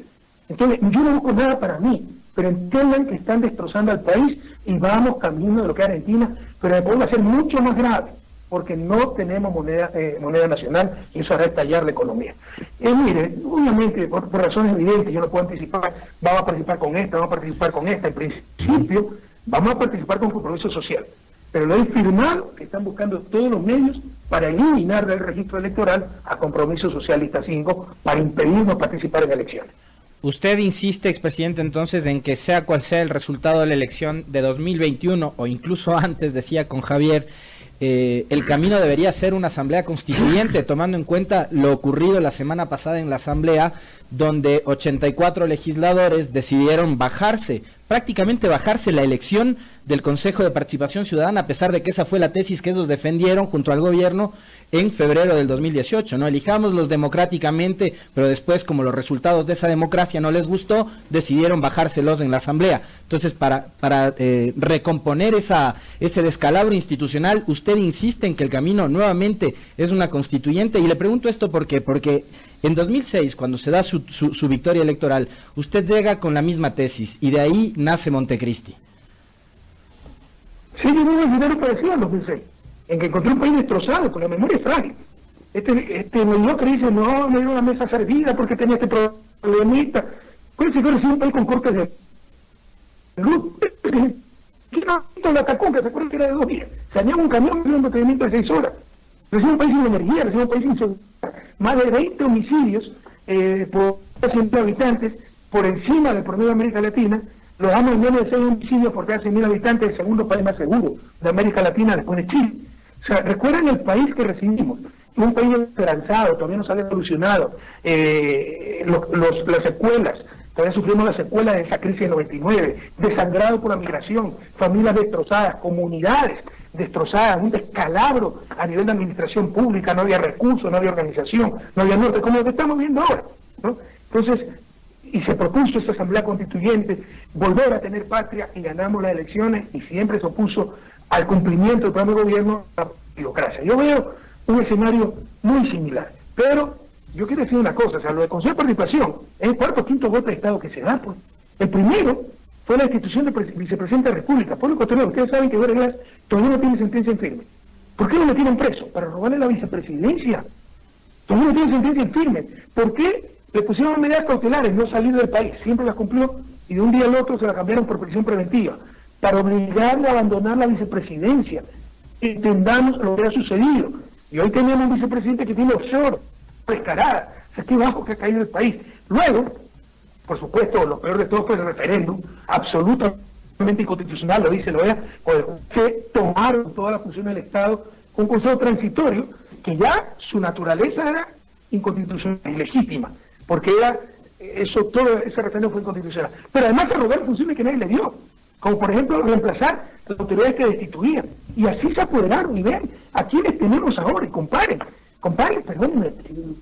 Entonces, yo no busco nada para mí, pero entiendan que están destrozando al país y vamos camino de lo que es Argentina, pero el pueblo va a ser mucho más grave, porque no tenemos moneda nacional y eso hará estallar la economía. Mire, obviamente, por razones evidentes, yo no puedo anticipar, vamos a participar con esta, vamos a participar con esta, en principio, vamos a participar con compromiso social. Pero lo he firmado que están buscando todos los medios para eliminar del registro electoral a Compromiso Socialista 5 para impedirnos participar en elecciones. Usted insiste, expresidente, entonces, en que sea cual sea el resultado de la elección de 2021 o incluso antes, decía con Javier, el camino debería ser una asamblea constituyente, tomando en cuenta lo ocurrido la semana pasada en la asamblea, donde 84 legisladores decidieron prácticamente bajarse la elección del Consejo de Participación Ciudadana, a pesar de que esa fue la tesis que ellos defendieron junto al gobierno en febrero del 2018, ¿no? Elijámoslos democráticamente, pero después, como los resultados de esa democracia no les gustó, decidieron bajárselos en la asamblea. Entonces, para recomponer ese descalabro institucional, usted insiste en que el camino nuevamente es una constituyente, y le pregunto esto porque en 2006, cuando se da su victoria electoral, usted llega con la misma tesis, y de ahí nace Montecristi. Sí, yo me olvidé lo que decía en 2006, en que encontré un país destrozado, con la memoria frágil. Mediocre dice, no era una mesa servida porque tenía este problemita. Pues si fuera un país con cortes de luz, la Atacunca, ¿se acuerdan que era de 2 días? Se añade un camión y un mantenimiento de 6 horas. Recibe un país sin energía, recibe un país sin seguridad. Más de 20 homicidios por 100.000 habitantes, por encima del promedio de América Latina. Los damos en menos de 6 homicidios por cada 100.000 habitantes, el segundo país más seguro de América Latina después de Chile. O sea, recuerden el país que recibimos, un país esperanzado, todavía no se ha evolucionado, las secuelas, todavía sufrimos las secuelas de esa crisis del 99, desangrado por la migración, familias destrozadas, comunidades destrozadas, un descalabro a nivel de administración pública, no había recursos, no había organización, no había norte, como lo que estamos viendo ahora, ¿no? Entonces, y se propuso esa asamblea constituyente, volver a tener patria, y ganamos las elecciones, y siempre se opuso al cumplimiento del plan de gobierno a la burocracia. Yo veo un escenario muy similar, pero yo quiero decir una cosa, o sea, lo de Consejo de Participación es el cuarto o quinto golpe de Estado que se da, pues. El primero fue la institución de vicepresidente de la República. Pueblo ecuatoriano, ustedes saben que Vera Glass todavía no tiene sentencia en firme. ¿Por qué no le tienen preso? Para robarle la vicepresidencia. Todavía no tiene sentencia en firme. ¿Por qué le pusieron medidas cautelares, no salir del país? Siempre las cumplió y de un día al otro se la cambiaron por prisión preventiva. Para obligarle a abandonar la vicepresidencia. Entendamos lo que ha sucedido. Y hoy tenemos un vicepresidente que tiene offshore, descarada. O sea, qué bajo que ha caído el país. Luego, por supuesto, lo peor de todo fue el referéndum, absolutamente inconstitucional, lo dice la OEA, que tomaron todas las funciones del Estado con un consejo transitorio, que ya su naturaleza era inconstitucional, ilegítima, porque era eso, todo ese referéndum fue inconstitucional. Pero además se robaron funciones que nadie le dio, como por ejemplo reemplazar las autoridades que destituían, y así se apoderaron, y vean a quienes tenemos ahora, y comparen, perdónenme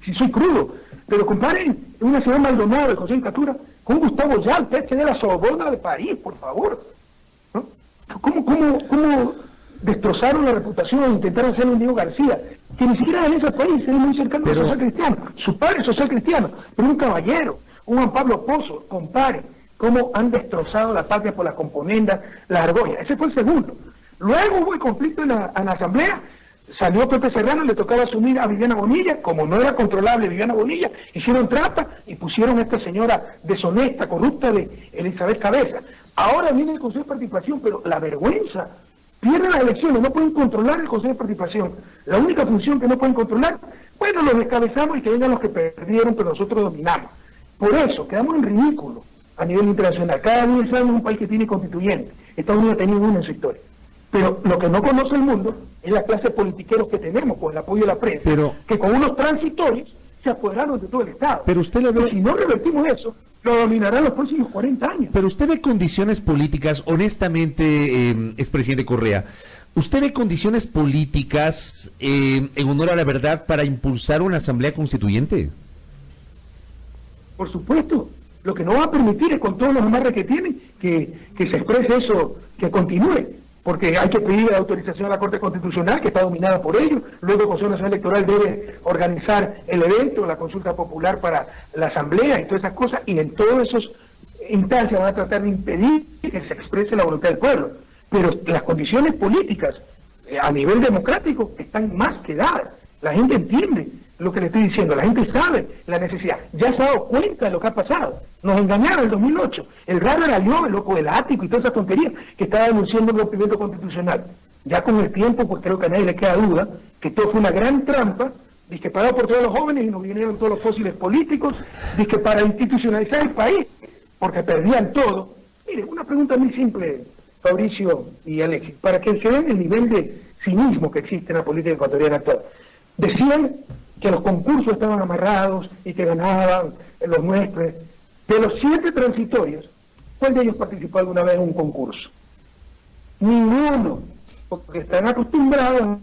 si soy crudo, pero comparen una ciudad Maldonado de José Catura con Gustavo Yal, peche de la Sorbona del país, por favor, ¿no? ¿Cómo destrozaron la reputación e intentaron hacer un Diego García, que ni siquiera en ese país es muy cercano al social cristiano, su padre es social cristiano, pero un caballero, un Juan Pablo Pozo? Comparen cómo han destrozado la patria por las componendas, la argolla. Ese fue el segundo. Luego hubo el conflicto en la asamblea. Salió Pepe Serrano, le tocaba asumir a Viviana Bonilla, como no era controlable Viviana Bonilla, hicieron trampa y pusieron a esta señora deshonesta, corrupta de Elizabeth Cabeza. Ahora viene el Consejo de Participación, pero la vergüenza, pierden las elecciones, no pueden controlar el Consejo de Participación. La única función que no pueden controlar, bueno, los descabezamos y que vengan los que perdieron, pero nosotros dominamos. Por eso, quedamos en ridículo a nivel internacional. Cada día estamos en un país que tiene constituyente. Estados Unidos ha tenido uno en su historia. Pero lo que no conoce el mundo es la clase de politiqueros que tenemos con el apoyo de la prensa, que con unos transitorios se apoderaron de todo el Estado. Pero usted le ve... si no revertimos eso, lo dominarán los próximos 40 años. Pero usted ve condiciones políticas, honestamente, expresidente Correa, ¿usted ve condiciones políticas, en honor a la verdad, para impulsar una asamblea constituyente? Por supuesto. Lo que no va a permitir es, con todos los amarres que tienen, que se exprese eso, que continúe. Porque hay que pedir autorización a la Corte Constitucional, que está dominada por ellos. Luego el Consejo Nacional Electoral debe organizar el evento, la consulta popular para la Asamblea y todas esas cosas, y en todas esas instancias van a tratar de impedir que se exprese la voluntad del pueblo. Pero las condiciones políticas a nivel democrático están más que dadas. La gente entiende lo que le estoy diciendo, la gente sabe la necesidad, ya se ha dado cuenta de lo que ha pasado. Nos engañaron en el 2008, el raro era yo, el loco del ático y toda esa tontería que estaba denunciando el rompimiento constitucional. Ya con el tiempo, pues creo que a nadie le queda duda que todo fue una gran trampa, disqueparado por todos los jóvenes y nos vinieron todos los fósiles políticos, que para institucionalizar el país, porque perdían todo. Mire, una pregunta muy simple, Fabricio y Alexis, para que se vean el nivel de cinismo que existe en la política ecuatoriana actual. Decían que los concursos estaban amarrados y que ganaban los nuestros. De los 7 transitorios, ¿cuál de ellos participó alguna vez en un concurso? Ninguno, porque están acostumbrados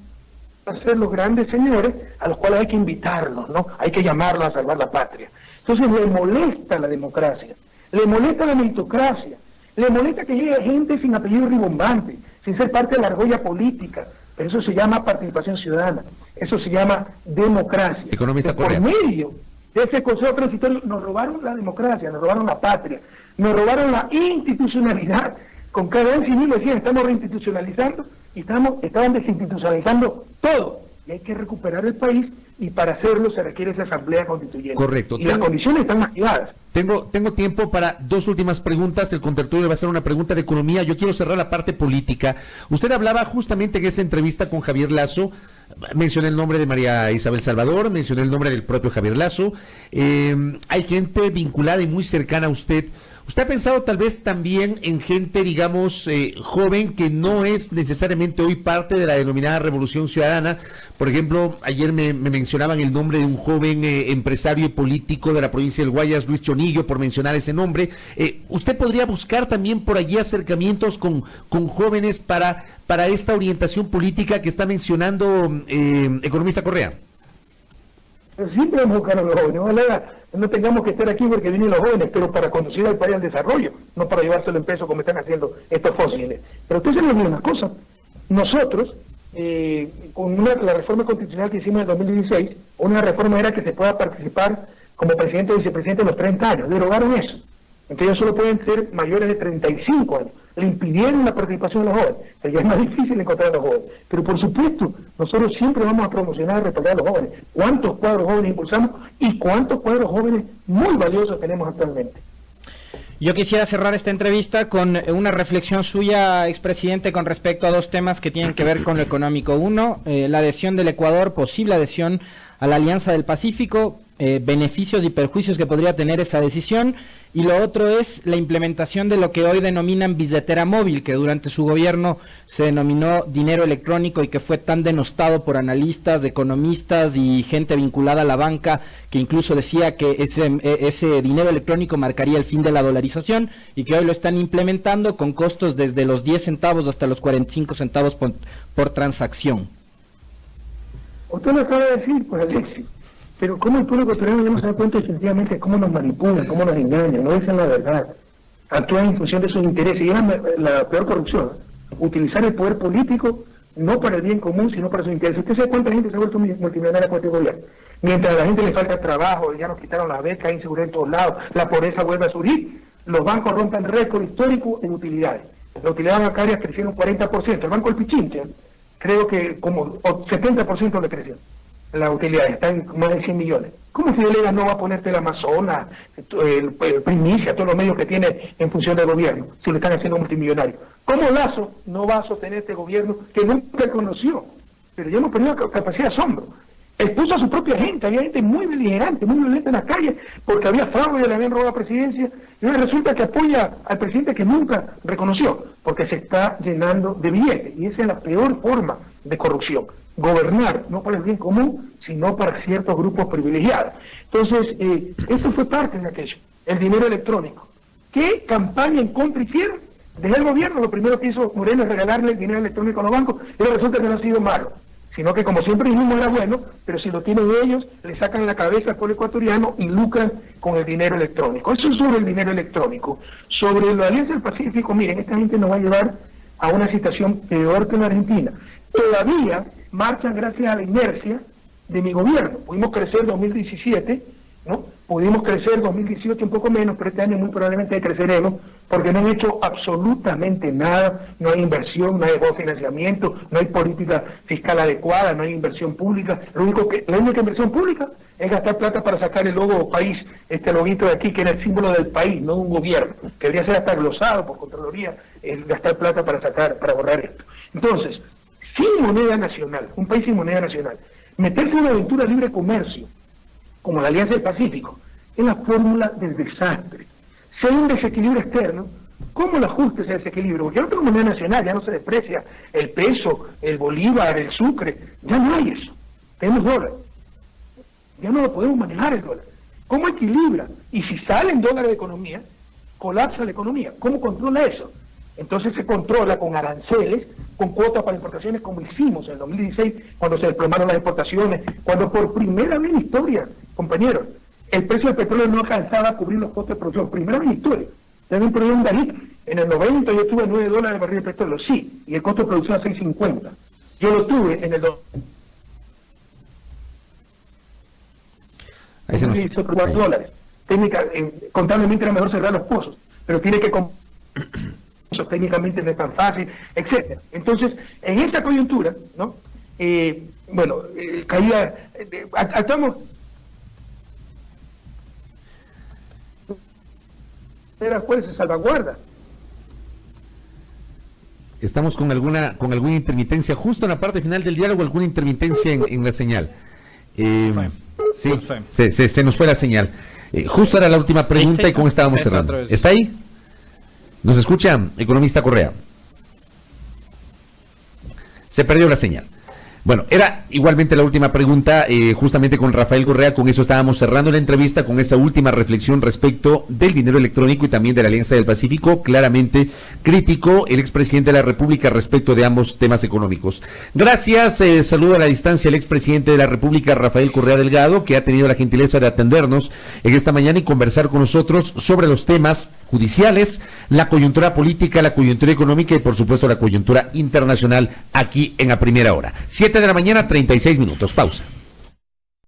a ser los grandes señores a los cuales hay que invitarlos, ¿no? Hay que llamarlos a salvar la patria. Entonces le molesta la democracia, le molesta la meritocracia, le molesta que llegue gente sin apellido ribombante, sin ser parte de la argolla política. Pero eso se llama participación ciudadana, eso se llama democracia. Economista Correa. Por medio de ese Consejo Transitorio nos robaron la democracia, nos robaron la patria, nos robaron la institucionalidad. Con cada vez civil decían, estamos reinstitucionalizando y estaban desinstitucionalizando todo. Y hay que recuperar el país, y para hacerlo se requiere esa asamblea constituyente. Correcto. Y las condiciones están activadas. Tengo tiempo para 2 últimas preguntas. El contertulio va a hacer una pregunta de economía. Yo quiero cerrar la parte política. Usted hablaba justamente en esa entrevista con Javier Lazo Mencioné el nombre de María Isabel Salvador, mencioné el nombre del propio Javier Lasso. Hay gente vinculada y muy cercana a usted. ¿Usted ha pensado tal vez también en gente, digamos, joven que no es necesariamente hoy parte de la denominada Revolución Ciudadana? Por ejemplo, ayer me mencionaban el nombre de un joven empresario y político de la provincia del Guayas, Luis Chonillo, por mencionar ese nombre. ¿Usted podría buscar también por allí acercamientos con jóvenes para esta orientación política que está mencionando economista Correa? Siempre vamos a buscar a los jóvenes. Ojalá no tengamos que estar aquí porque vienen los jóvenes, pero para conducir al país al desarrollo, no para llevárselo en peso como están haciendo estos fósiles. Pero ustedes saben una cosa, nosotros, con la reforma constitucional que hicimos en el 2016, una reforma era que se pueda participar como presidente o vicepresidente a los 30 años, derogaron eso. Entonces solo pueden ser mayores de 35 años. Le impidieron la participación de los jóvenes. O sea, ya es más difícil encontrar a los jóvenes. Pero por supuesto, nosotros siempre vamos a promocionar y respaldar a los jóvenes. ¿Cuántos cuadros jóvenes impulsamos y cuántos cuadros jóvenes muy valiosos tenemos actualmente? Yo quisiera cerrar esta entrevista con una reflexión suya, expresidente, con respecto a dos temas que tienen que ver con lo económico. Uno, la adhesión del Ecuador, posible adhesión a la Alianza del Pacífico, beneficios y perjuicios que podría tener esa decisión, y lo otro es la implementación de lo que hoy denominan billetera móvil, que durante su gobierno se denominó dinero electrónico y que fue tan denostado por analistas, economistas y gente vinculada a la banca, que incluso decía que ese dinero electrónico marcaría el fin de la dolarización, y que hoy lo están implementando con costos desde los 10 centavos hasta los 45 centavos por transacción. Usted lo acaba de decir, pues, Alexis. Pero cómo el pueblo ecuatoriano ya no se da cuenta definitivamente de cómo nos manipulan, cómo nos engañan, no dicen la verdad, actúan en función de sus intereses, y es la peor corrupción, utilizar el poder político no para el bien común, sino para sus intereses. ¿Usted sabe cuánta gente se ha vuelto multimillonaria con este gobierno? Mientras a la gente le falta trabajo, ya nos quitaron las becas, hay inseguridad en todos lados, la pobreza vuelve a surgir, los bancos rompen récord histórico en utilidades. Las utilidades bancarias crecieron 40%, el Banco del Pichincha, creo que como 70% le creció. La utilidad está en más de 100 millones. ¿Cómo Fidel Egas no va a ponerte el Amazonas, el Primicia, todos los medios que tiene en función del gobierno, si lo están haciendo multimillonario? ¿Cómo Lasso no va a sostener este gobierno que nunca conoció, pero ya hemos perdido capacidad de asombro? Expuso a su propia gente, había gente muy beligerante, muy violenta en la calle, porque había fraude, le habían robado la presidencia, y ahora resulta que apoya al presidente que nunca reconoció, porque se está llenando de billetes, y esa es la peor forma de corrupción. Gobernar, no para el bien común, sino para ciertos grupos privilegiados. Entonces, esto fue parte de aquello, el dinero electrónico. ¿Qué campaña en contra hicieron? Desde el gobierno, lo primero que hizo Moreno es regalarle el dinero electrónico a los bancos, y resulta que no ha sido malo, sino que como siempre dijimos era bueno, pero si lo tienen ellos, le sacan la cabeza al pueblo ecuatoriano y lucran con el dinero electrónico. Eso es sobre el dinero electrónico. Sobre la Alianza del Pacífico, miren, esta gente nos va a llevar a una situación peor que en Argentina. Todavía marchan gracias a la inercia de mi gobierno. Pudimos crecer 2017, ¿no? Pudimos crecer 2018 un poco menos, pero este año muy probablemente creceremos, porque no han hecho absolutamente nada, no hay inversión, no hay financiamiento, no hay política fiscal adecuada, no hay inversión pública. La única inversión pública es gastar plata para sacar el logo país, este loguito de aquí, que era el símbolo del país, no de un gobierno, que debería ser hasta glosado por Contraloría, el gastar plata para borrar esto. Entonces, sin moneda nacional, un país sin moneda nacional, meterse en una aventura de libre comercio, como la Alianza del Pacífico, es la fórmula del desastre. Si hay un desequilibrio externo, ¿cómo el ajuste ese desequilibrio? Porque ya no tenemos moneda nacional, ya no se deprecia el peso, el bolívar, el sucre, ya no hay eso. Tenemos dólar. Ya no lo podemos manejar el dólar. ¿Cómo equilibra? Y si salen dólares de economía, colapsa la economía. ¿Cómo controla eso? Entonces se controla con aranceles, con cuotas para importaciones, como hicimos en el 2016, cuando se desplomaron las exportaciones, cuando por primera vez en la historia, compañeros, el precio del petróleo no alcanzaba a cubrir los costos de producción. Primera vez en la historia. También por un Dalí. En el 90 yo tuve $9 el barril de petróleo, sí, y el costo de producción a 6.50. Yo lo tuve en el $4. Contablemente era mejor cerrar los pozos, pero tiene que técnicamente no es tan fácil, etcétera. Entonces, en esta coyuntura, ¿no? Caía, actuamos ¿cuál es el salvaguarda? Estamos con alguna intermitencia, justo en la parte final del diálogo, alguna intermitencia en la señal. Sí, se nos fue la señal. Justo era la última pregunta y con esta estábamos cerrando. ¿Está ahí? ¿Nos escucha, economista Correa? Se perdió la señal. Bueno, era igualmente la última pregunta, justamente con Rafael Correa. Con eso estábamos cerrando la entrevista, con esa última reflexión respecto del dinero electrónico y también de la Alianza del Pacífico. Claramente crítico el expresidente de la República respecto de ambos temas económicos. Gracias, saludo a la distancia al expresidente de la República, Rafael Correa Delgado, que ha tenido la gentileza de atendernos en esta mañana y conversar con nosotros sobre los temas judiciales, la coyuntura política, la coyuntura económica y por supuesto la coyuntura internacional aquí en A Primera Hora. 7 de la mañana, 36 minutos. Pausa.